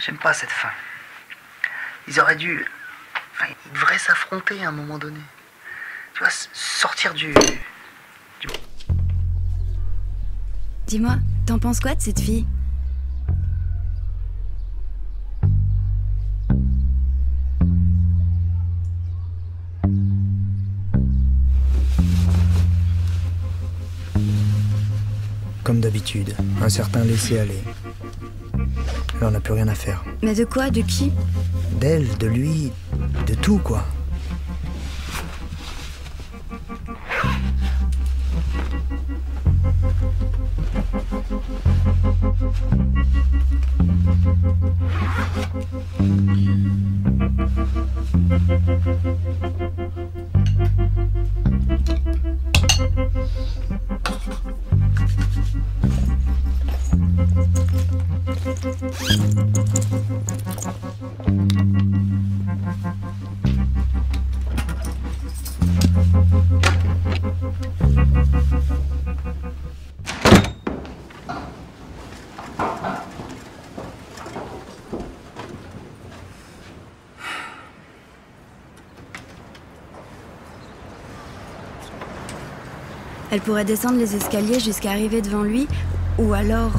J'aime pas cette fin. Ils auraient dû... Enfin, ils devraient s'affronter à un moment donné. Tu vois, sortir du... Dis-moi, t'en penses quoi de cette fille? Comme d'habitude, un certain laisser-aller. Là, on n'a plus rien à faire. Mais de quoi? De qui? D'elle, de lui, de tout, quoi. Elle pourrait descendre les escaliers jusqu'à arriver devant lui, ou alors...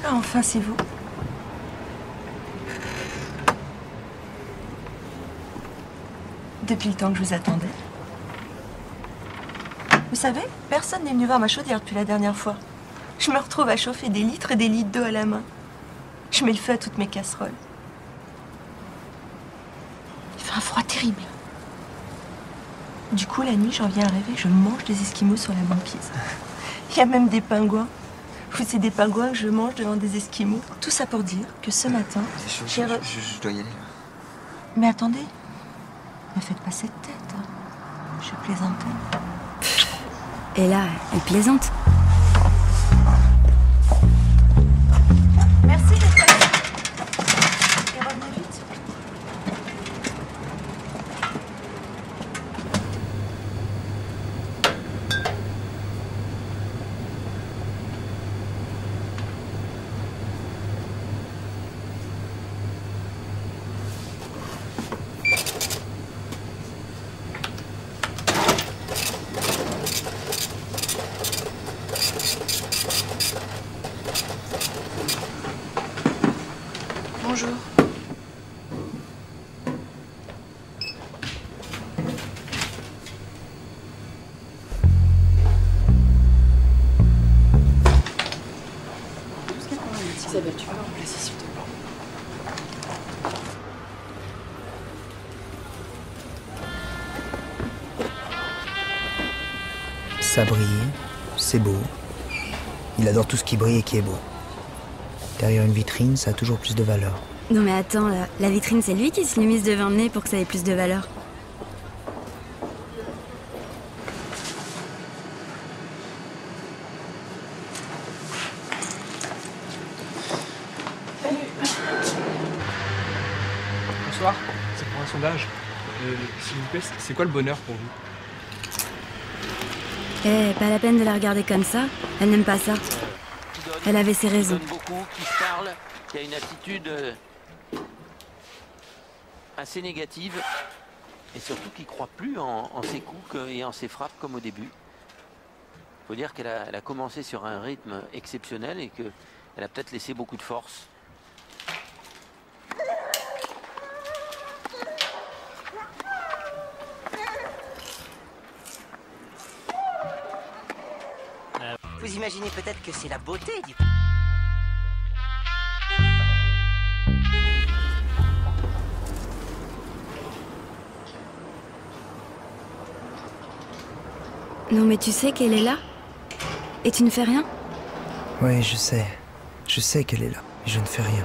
Ah, enfin, c'est vous. Depuis le temps que je vous attendais. Vous savez, personne n'est venu voir ma chaudière depuis la dernière fois. Je me retrouve à chauffer des litres et des litres d'eau à la main. Je mets le feu à toutes mes casseroles. Il fait un froid terrible. Du coup, la nuit, j'en viens à rêver, je mange des esquimaux sur la banquise. Il y a même des pingouins. C'est des pingouins que je mange devant des esquimaux. Tout ça pour dire que ce matin, Je dois y aller. Mais attendez, ne faites pas cette tête. Hein. Je plaisantais. Et là, elle plaisante. Merci d'être là. Et revenez vite. Bonjour. Isabelle, tu peux me remplacer s'il te plaît? Ça brille, c'est beau. Il adore tout ce qui brille et qui est beau. Derrière une vitrine, ça a toujours plus de valeur. Non mais attends, là, la vitrine, c'est lui qui se l'est mise devant le nez pour que ça ait plus de valeur. Bonsoir, c'est pour un sondage. S'il vous plaît, c'est quoi le bonheur pour vous? Eh, pas la peine de la regarder comme ça. Elle n'aime pas ça. Elle avait ses raisons. Qui donne beaucoup, qui se parle, qui a une attitude assez négative et surtout qui croit plus en ses coups et en ses frappes comme au début. Il faut dire qu'elle a commencé sur un rythme exceptionnel et qu'elle a peut-être laissé beaucoup de force. Vous imaginez peut-être que c'est la beauté du... Non mais tu sais qu'elle est là? Et tu ne fais rien? Ouais, je sais. Je sais qu'elle est là. Et je ne fais rien.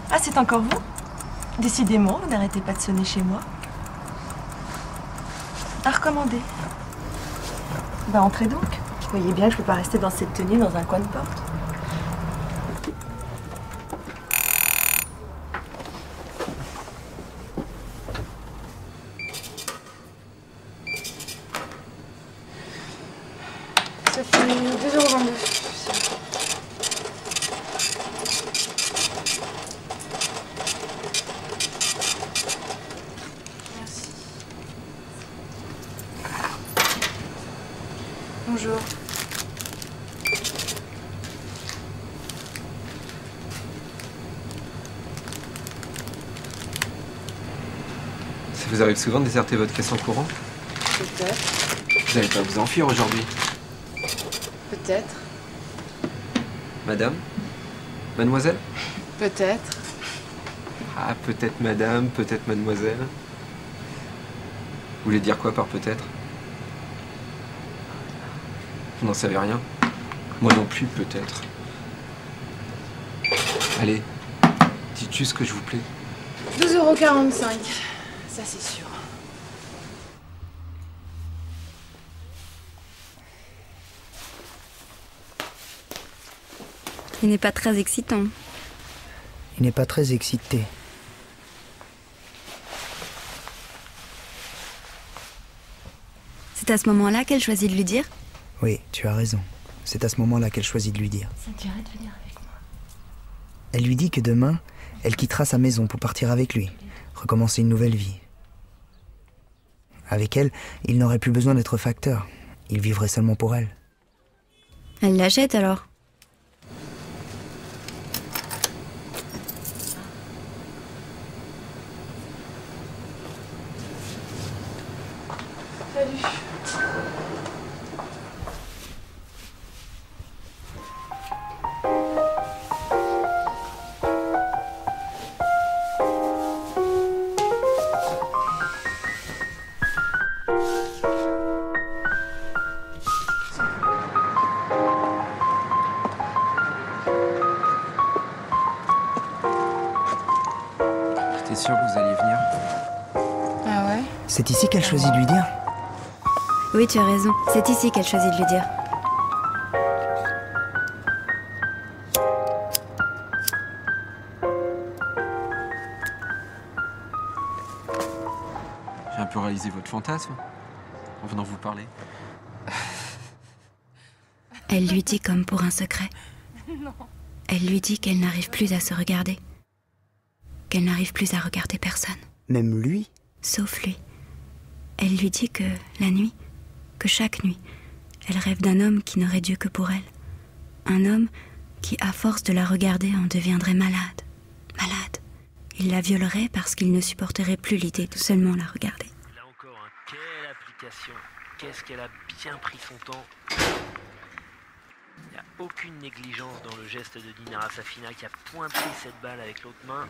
Ah, c'est encore vous? Décidément, vous n'arrêtez pas de sonner chez moi. À recommander. Bah, entrez donc. Vous voyez bien que je peux pas rester dans cette tenue dans un coin de porte. Ça fait 2,22 €. Merci. Bonjour. Ça vous arrive souvent de déserter votre caisse en courant? Peut-être. Vous n'allez pas vous enfuir aujourd'hui? Peut-être. Madame? Mademoiselle? Peut-être. Ah, peut-être madame, peut-être mademoiselle. Vous voulez dire quoi par peut-être? Vous n'en savez rien? Moi non plus, peut-être. Allez, dites juste que je vous plais. 2,45 €. Ça, c'est sûr. Il n'est pas très excitant. Il n'est pas très excité. C'est à ce moment-là qu'elle choisit de lui dire? Oui, tu as raison. C'est à ce moment-là qu'elle choisit de lui dire. Ça te dirait de venir avec moi? Elle lui dit que demain, elle quittera sa maison pour partir avec lui, recommencer une nouvelle vie. Avec elle, il n'aurait plus besoin d'être facteur. Il vivrait seulement pour elle. Elle l'achète alors? Salut. J'étais sûr que vous alliez venir. Ah ouais? C'est ici qu'elle choisit de lui dire? Oui, tu as raison. C'est ici qu'elle choisit de lui dire. J'ai un peu réalisé votre fantasme en venant vous parler. Elle lui dit comme pour un secret. Elle lui dit qu'elle n'arrive plus à se regarder. Qu'elle n'arrive plus à regarder personne. Même lui? Sauf lui. Elle lui dit que la nuit, que chaque nuit, elle rêve d'un homme qui n'aurait Dieu que pour elle. Un homme qui, à force de la regarder, en deviendrait malade. Malade. Il la violerait parce qu'il ne supporterait plus l'idée de seulement la regarder. Là encore, hein, quelle application. Qu'est-ce qu'elle a bien pris son temps. Il n'y a aucune négligence dans le geste de Dinara Safina qui a pointé cette balle avec l'autre main.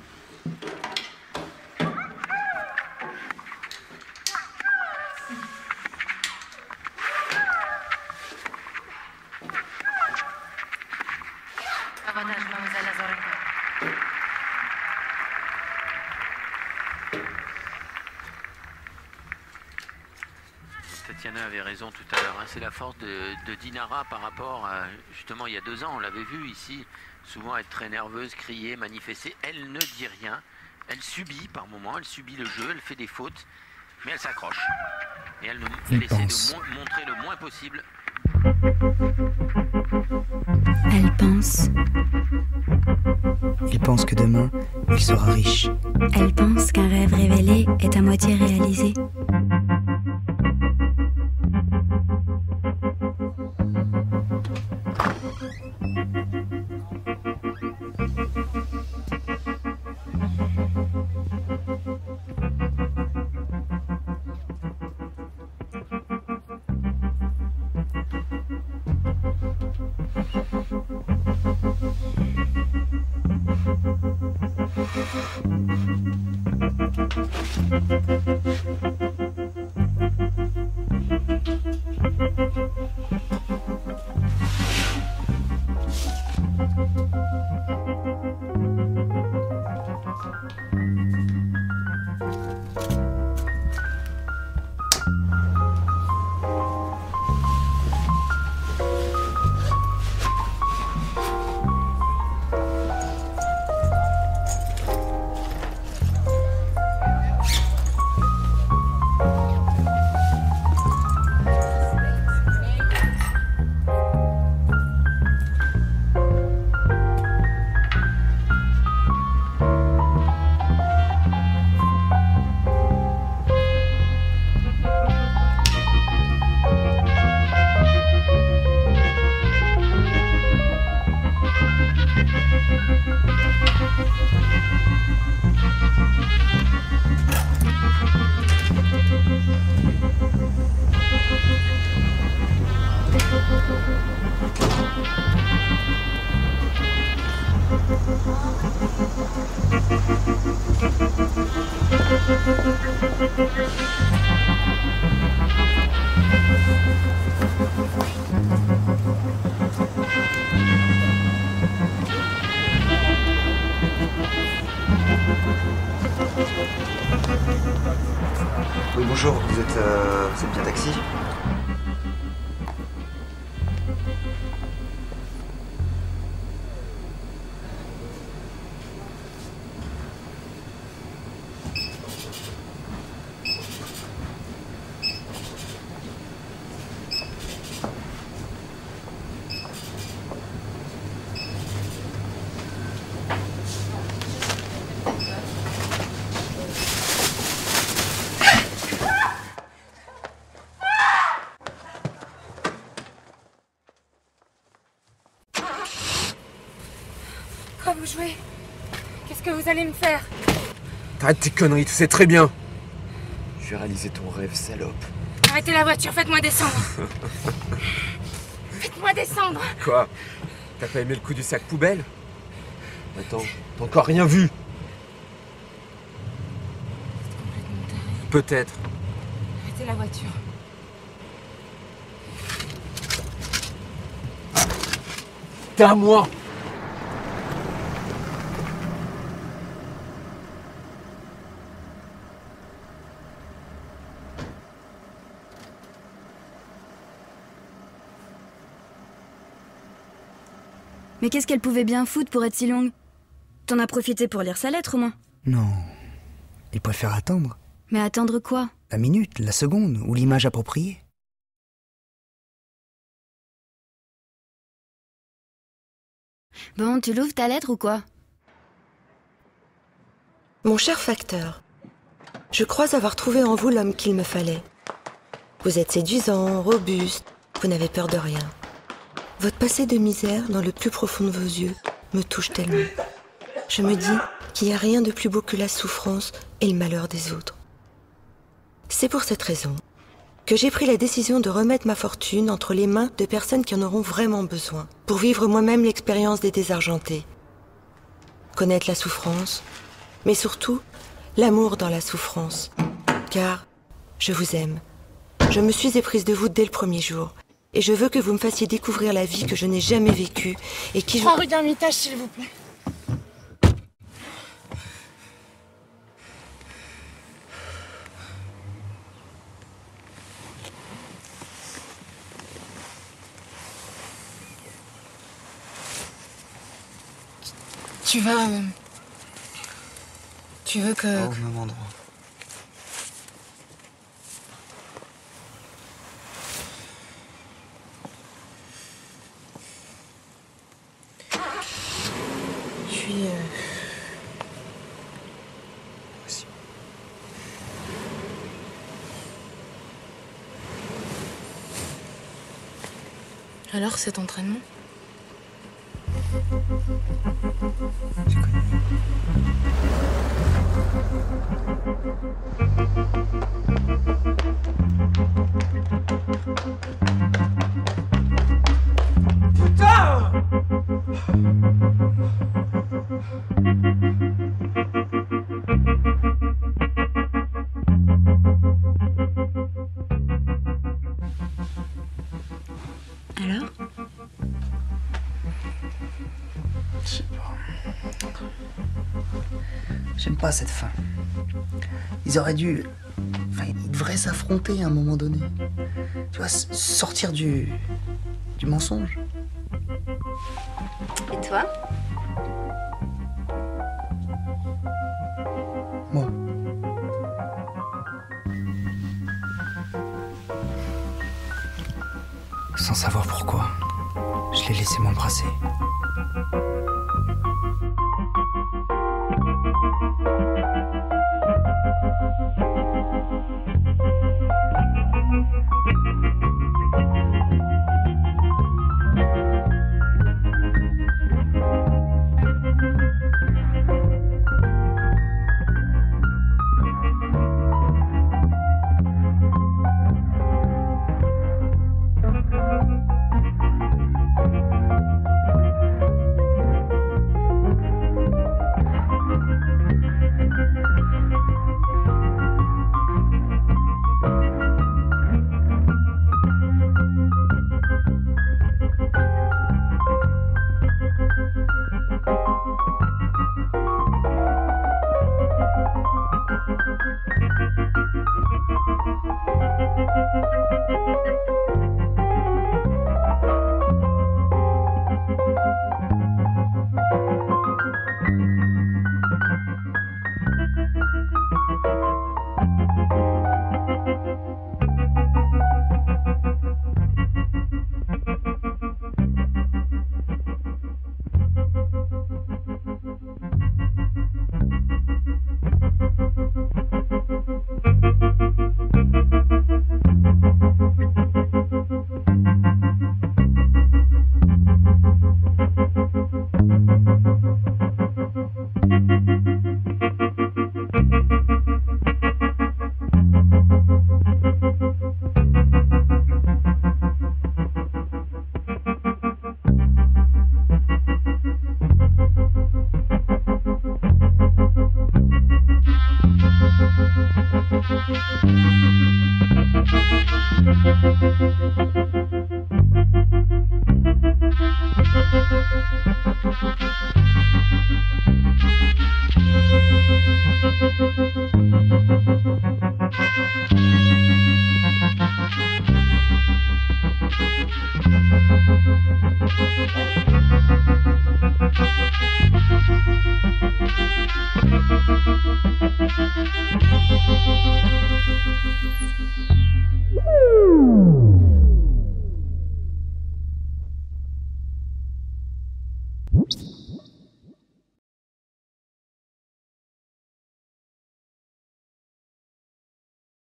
Tatiana avait raison tout à l'heure, hein. C'est la force de Dinara par rapport à, justement, il y a 2 ans, on l'avait vu ici, souvent être très nerveuse, crier, manifester. Elle ne dit rien. Elle subit par moments, elle subit le jeu, elle fait des fautes, mais elle s'accroche. Et elle essaie de montrer le moins possible. Elle pense. Il pense que demain, il sera riche. Elle pense qu'un rêve révélé est à moitié réalisé. Oui, bonjour, vous êtes bien taxi? Pourquoi vous jouez? Qu'est-ce que vous allez me faire? Arrête tes conneries, tu sais très bien. Je vais réaliser ton rêve, salope. Arrêtez la voiture, faites-moi descendre. Faites-moi descendre. Quoi? T'as pas aimé le coup du sac poubelle? Attends, t'as encore rien vu? Peut-être. Arrêtez la voiture. T'es à moi! Mais qu'est-ce qu'elle pouvait bien foutre pour être si longue? T'en as profité pour lire sa lettre au moins? Non. Il préfère attendre. Mais attendre quoi? La minute, la seconde, ou l'image appropriée. Bon, tu l'ouvres ta lettre ou quoi? Mon cher facteur, je crois avoir trouvé en vous l'homme qu'il me fallait. Vous êtes séduisant, robuste, vous n'avez peur de rien. Votre passé de misère dans le plus profond de vos yeux me touche tellement. Je me dis qu'il n'y a rien de plus beau que la souffrance et le malheur des autres. C'est pour cette raison que j'ai pris la décision de remettre ma fortune entre les mains de personnes qui en auront vraiment besoin, pour vivre moi-même l'expérience des désargentés. Connaître la souffrance, mais surtout l'amour dans la souffrance. Car je vous aime. Je me suis éprise de vous dès le premier jour. Et je veux que vous me fassiez découvrir la vie que je n'ai jamais vécue et qui... 3 rue d'Ermitage, s'il vous plaît. Tu vas... Tu veux que... Au même endroit. Je suis... Aussi. Alors, cet entraînement? J'ai connu. Alors? Je sais pas. J'aime pas cette fin. Ils auraient dû... Enfin, ils devraient s'affronter à un moment donné. Tu vois, sortir du mensonge. Et toi? Moi. Sans savoir pourquoi, je l'ai laissé m'embrasser.